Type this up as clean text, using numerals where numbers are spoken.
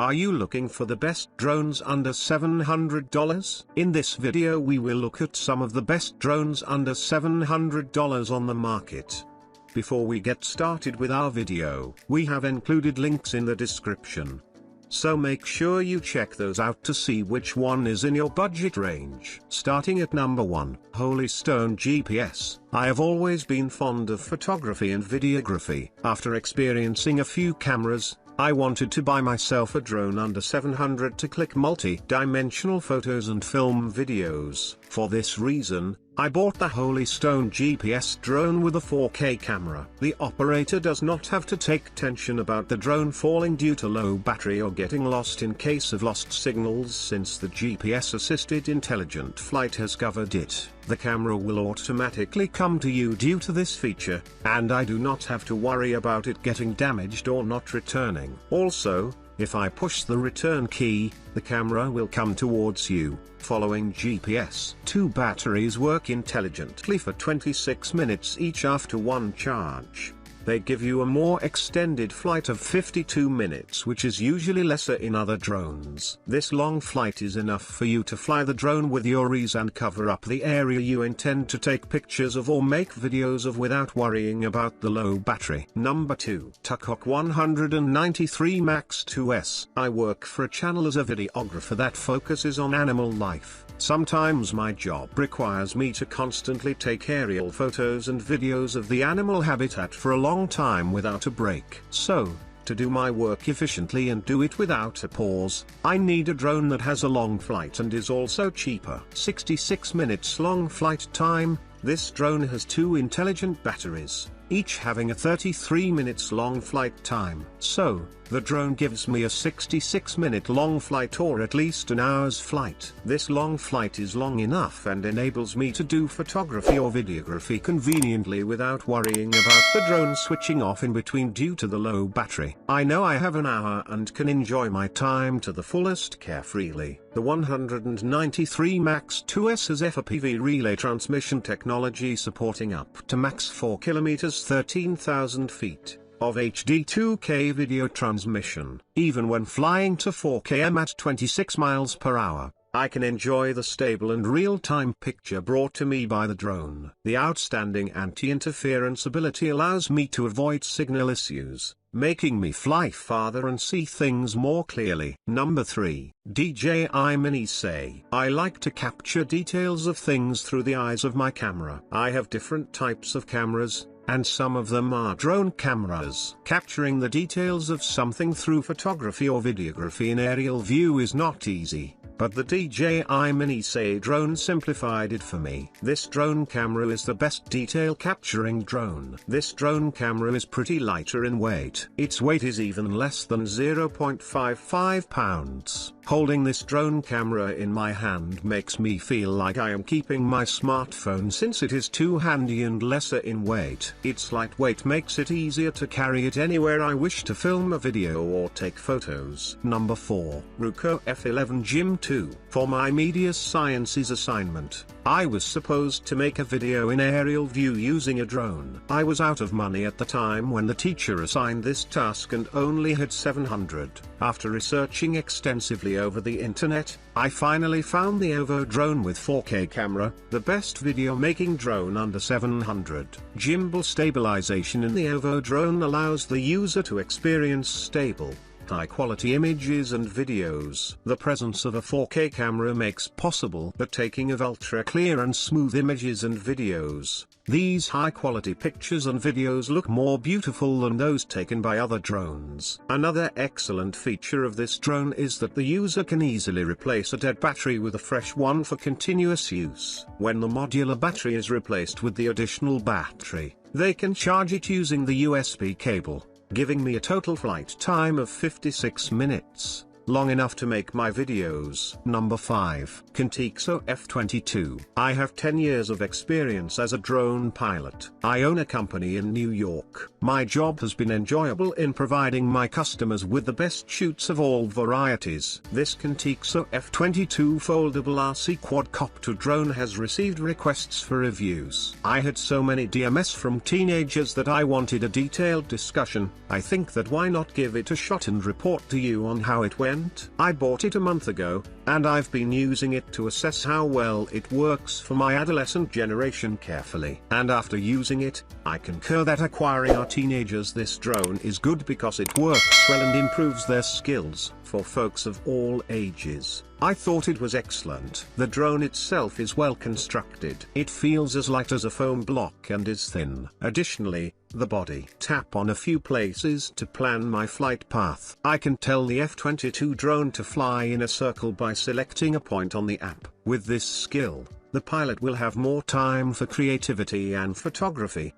Are you looking for the best drones under $700? In this video we will look at some of the best drones under $700 on the market. Before we get started with our video, we have included links in the description. So make sure you check those out to see which one is in your budget range. Starting at number 1, Holy Stone GPS. I have always been fond of photography and videography. After experiencing a few cameras, I wanted to buy myself a drone under $700 to click multi-dimensional photos and film videos. For this reason, I bought the Holy Stone GPS drone with a 4K camera. The operator does not have to take tension about the drone falling due to low battery or getting lost in case of lost signals, since the GPS-assisted intelligent flight has covered it. The camera will automatically come to you due to this feature, and I do not have to worry about it getting damaged or not returning. Also, if I push the return key, the camera will come towards you, following GPS. Two batteries work intelligently for 26 minutes each after one charge. They give you a more extended flight of 52 minutes, which is usually lesser in other drones. This long flight is enough for you to fly the drone with your ease and cover up the area you intend to take pictures of or make videos of without worrying about the low battery. Number 2. Tucok 193 Max 2S. I work for a channel as a videographer that focuses on animal life. Sometimes my job requires me to constantly take aerial photos and videos of the animal habitat for a long time without a break. So, to do my work efficiently and do it without a pause, I need a drone that has a long flight and is also cheaper. 66 minutes long flight time. This drone has two intelligent batteries, each having a 33 minutes long flight time. So, the drone gives me a 66-minute long flight, or at least an hour's flight. This long flight is long enough and enables me to do photography or videography conveniently without worrying about the drone switching off in between due to the low battery. I know I have an hour and can enjoy my time to the fullest carefreely. The 193 Max 2S has FPV relay transmission technology supporting up to max 4 km 13,000 feet. Of HD 2K video transmission. Even when flying to 4km at 26 miles per hour, I can enjoy the stable and real-time picture brought to me by the drone. The outstanding anti-interference ability allows me to avoid signal issues, making me fly farther and see things more clearly. Number 3. DJI Mini SE. I like to capture details of things through the eyes of my camera. I have different types of cameras, and some of them are drone cameras. Capturing the details of something through photography or videography in aerial view is not easy, but the DJI Mini SE drone simplified it for me. This drone camera is the best detail capturing drone. This drone camera is pretty lighter in weight. Its weight is even less than 0.55 pounds. Holding this drone camera in my hand makes me feel like I am keeping my smartphone, since it is too handy and lesser in weight. Its lightweight makes it easier to carry it anywhere I wish to film a video or take photos. Number 4. Ruko F11 GIM2. For my media sciences assignment, I was supposed to make a video in aerial view using a drone. I was out of money at the time when the teacher assigned this task and only had $700. After researching extensively over the internet, I finally found the OVO drone with 4K camera, the best video making drone under $700. Gimbal stabilization in the OVO drone allows the user to experience stable, high-quality images and videos. The presence of a 4K camera makes possible the taking of ultra-clear and smooth images and videos. These high-quality pictures and videos look more beautiful than those taken by other drones. Another excellent feature of this drone is that the user can easily replace a dead battery with a fresh one for continuous use. When the modular battery is replaced with the additional battery, they can charge it using the USB cable, giving me a total flight time of 56 minutes. Long enough to make my videos. Number 5. Contixo F22. I have 10 years of experience as a drone pilot. I own a company in New York. My job has been enjoyable in providing my customers with the best shoots of all varieties. This Contixo F22 foldable RC quadcopter drone has received requests for reviews. I had so many DMs from teenagers that I wanted a detailed discussion. I think that why not give it a shot and report to you on how it went content. I bought it a month ago, and I've been using it to assess how well it works for my adolescent generation carefully. And after using it, I concur that acquiring our teenagers this drone is good because it works well and improves their skills for folks of all ages. I thought it was excellent. The drone itself is well constructed. It feels as light as a foam block and is thin. Additionally, the body. Tap on a few places to plan my flight path. I can tell the F22 drone to fly in a circle by selecting a point on the app. With this skill, the pilot will have more time for creativity and photography,